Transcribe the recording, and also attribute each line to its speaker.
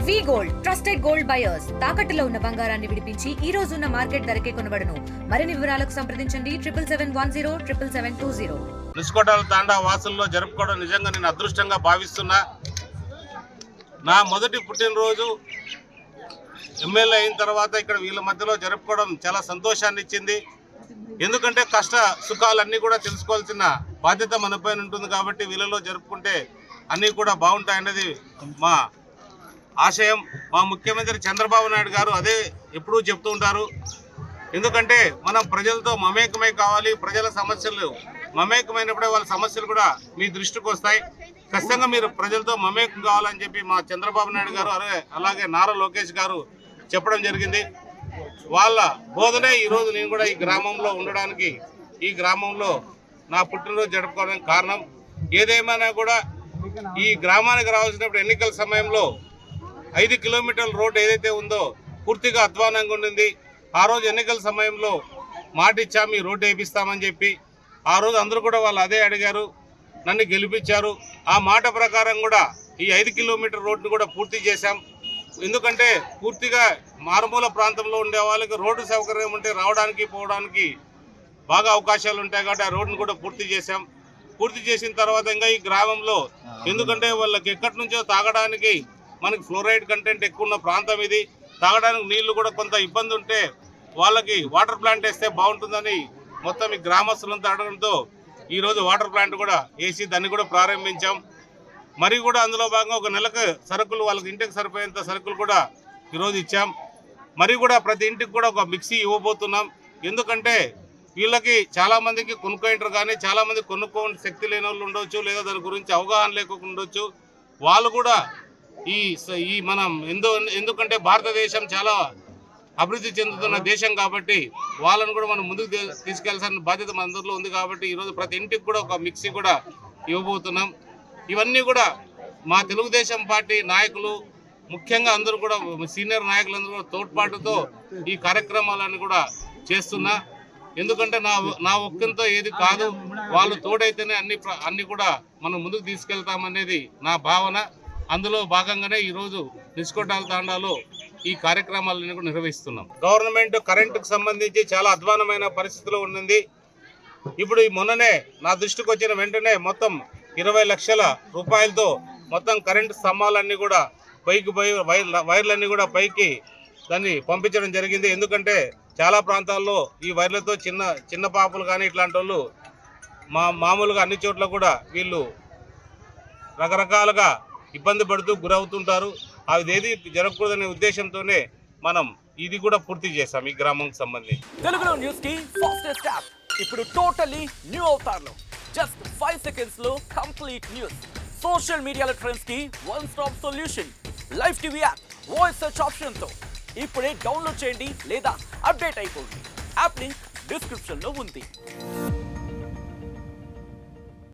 Speaker 1: వి gold trusted gold buyers తాకట్టులో ఉన్న బంగారాన్ని విడిపించి ఈ రోజు ఉన్న మార్కెట్ ధరకే కొనబడును. మరిన్ని వివరాలకు సంప్రదించండి 7771077720.
Speaker 2: నిస్కోటాల తాండా వాసుల్లో జరుపుకోవడం నిజంగా నేను అదృష్టంగా భావిస్తున్నా. నా మొదటి పుట్టినరోజు ఎమ్మెల్యే అయిన తర్వాత ఇక్కడ వీళ్ళ మధ్యలో జరుపుకోవడం చాలా సంతోషాన్ని ఇచ్చింది. ఎందుకంటే కష్ట సుఖాలన్నీ కూడా తెలుసుకోవాల్సిన బాధ్యత మనపైన ఉంటుంది కాబట్టి వీళ్ళలో జరుపుకుంటే అన్నీ కూడా బాగుంటాయన్నది మా ఆశయం. మా ముఖ్యమంత్రి చంద్రబాబు నాయుడు గారు అదే ఎప్పుడూ చెప్తూ ఉంటారు. ఎందుకంటే మనం ప్రజలతో మమేకమై కావాలి. ప్రజల సమస్యలు మమేకమైనప్పుడే వాళ్ళ సమస్యలు కూడా మీ దృష్టికి వస్తాయి. ఖచ్చితంగా మీరు ప్రజలతో మమేకం కావాలని చెప్పి మా చంద్రబాబు నాయుడు గారు అలాగే నారా లోకేష్ గారు చెప్పడం జరిగింది. వాళ్ళ బోధనే ఈరోజు నేను కూడా ఈ గ్రామంలో ఉండడానికి, ఈ గ్రామంలో నా పుట్టినరోజు జరుపుకోవడానికి కారణం. ఏదేమైనా కూడా ఈ గ్రామానికి రావాల్సినప్పుడు ఎన్నికల సమయంలో 5 కిలోమీటర్ల రోడ్డు ఏదైతే ఉందో పూర్తిగా అధ్వానంగా ఉండింది. ఆ రోజు ఎన్నికల సమయంలో మాట ఇచ్చాము ఈ రోడ్డు వేయిస్తామని చెప్పి. ఆ రోజు అందరూ కూడా వాళ్ళు అదే అడిగారు, నన్ను గెలిపించారు. ఆ మాట ప్రకారం కూడా ఈ 5 కిలోమీటర్ రోడ్డును కూడా పూర్తి చేశాం. ఎందుకంటే పూర్తిగా మారుమూల ప్రాంతంలో ఉండే వాళ్ళకి రోడ్డు సౌకర్యం ఉంటే రావడానికి పోవడానికి బాగా అవకాశాలు ఉంటాయి కాబట్టి ఆ రోడ్డును కూడా పూర్తి చేశాం. పూర్తి చేసిన తర్వాత ఇంకా ఈ గ్రామంలో ఎందుకంటే వాళ్ళకి ఎక్కడి నుంచో తాగడానికి మనకి ఫ్లోరైడ్ కంటెంట్ ఎక్కువ ఉన్న ప్రాంతం ఇది. తాగడానికి నీళ్లు కూడా కొంత ఇబ్బంది ఉంటే వాళ్ళకి వాటర్ ప్లాంట్ వేస్తే బాగుంటుందని మొత్తం ఈ గ్రామస్తులంతా అడగడంతో ఈరోజు వాటర్ ప్లాంట్ కూడా వేసి దాన్ని కూడా ప్రారంభించాం. మరి కూడా అందులో భాగంగా ఒక నెలకు సరుకులు వాళ్ళకి ఇంటికి సరిపోయేంత సరుకులు కూడా ఈరోజు ఇచ్చాం. మరి కూడా ప్రతి ఇంటికి కూడా ఒక మిక్సీ ఇవ్వబోతున్నాం. ఎందుకంటే వీళ్ళకి చాలామందికి కొనుక్కోయింటారు కానీ చాలామంది కొనుక్కోని శక్తి లేని వాళ్ళు ఉండొచ్చు, లేదా దాని గురించి అవగాహన లేకుండా ఉండొచ్చు. వాళ్ళు కూడా ఈ మనం ఎందుకంటే భారతదేశం చాలా అభివృద్ధి చెందుతున్న దేశం కాబట్టి వాళ్ళని కూడా మనం ముందుకు తీసుకెళ్లాల్సిన బాధ్యత మన అందరిలో ఉంది. కాబట్టి ఈరోజు ప్రతి ఇంటికి కూడా ఒక మిక్సీ కూడా ఇవ్వబోతున్నాం. ఇవన్నీ కూడా మా తెలుగుదేశం పార్టీ నాయకులు ముఖ్యంగా అందరూ కూడా సీనియర్ నాయకులందరూ కూడా తోడ్పాటుతో ఈ కార్యక్రమాలన్నీ కూడా చేస్తున్నా. ఎందుకంటే నా ఒక్కంతో ఏది కాదు, వాళ్ళు తోడైతేనే అన్ని కూడా మనం ముందుకు తీసుకెళ్తామనేది నా భావన. అందులో భాగంగానే ఈరోజు నిస్కోటాల తాండాలో ఈ కార్యక్రమాలను కూడా నిర్వహిస్తున్నాం. గవర్నమెంట్ కరెంటుకు సంబంధించి చాలా అధ్వానమైన పరిస్థితిలో ఉన్నది. ఇప్పుడు ఈ మొన్ననే నా దృష్టికి వచ్చిన వెంటనే మొత్తం 20 లక్షల రూపాయలతో మొత్తం కరెంటు స్తంభాలన్నీ కూడా పైకి వైర్లన్నీ కూడా పైకి దాన్ని పంపించడం జరిగింది. ఎందుకంటే చాలా ప్రాంతాల్లో ఈ వైర్లతో చిన్న పాపలు కానీ ఇట్లాంటి వాళ్ళు మామూలుగా అన్ని చోట్ల కూడా వీళ్ళు రకరకాలుగా ఇబ్బంది పడుతూ గురవుతుంటారు. అదేది జరగకూడదనే ఉద్దేశంతోనే మనం ఇది కూడా పూర్తి చేశాం ఈ గ్రామంకి సంబంధించి.
Speaker 3: తెలుగులో న్యూస్ కి ఫాస్టెస్ట్ యాప్ ఇప్పుడు టోటలీ న్యూ అవతార్లో జస్ట్ 5 seconds లో కంప్లీట్ న్యూస్. సోషల్ మీడియాలో ట్రెండ్స్ కి one stop solution. Live TV app voice search option తో ఇప్పుడే డౌన్లోడ్ చేయండి లేదా అప్డేట్ అయిపోండి. యాప్ లింక్ డిస్క్రిప్షన్ లో ఉంది.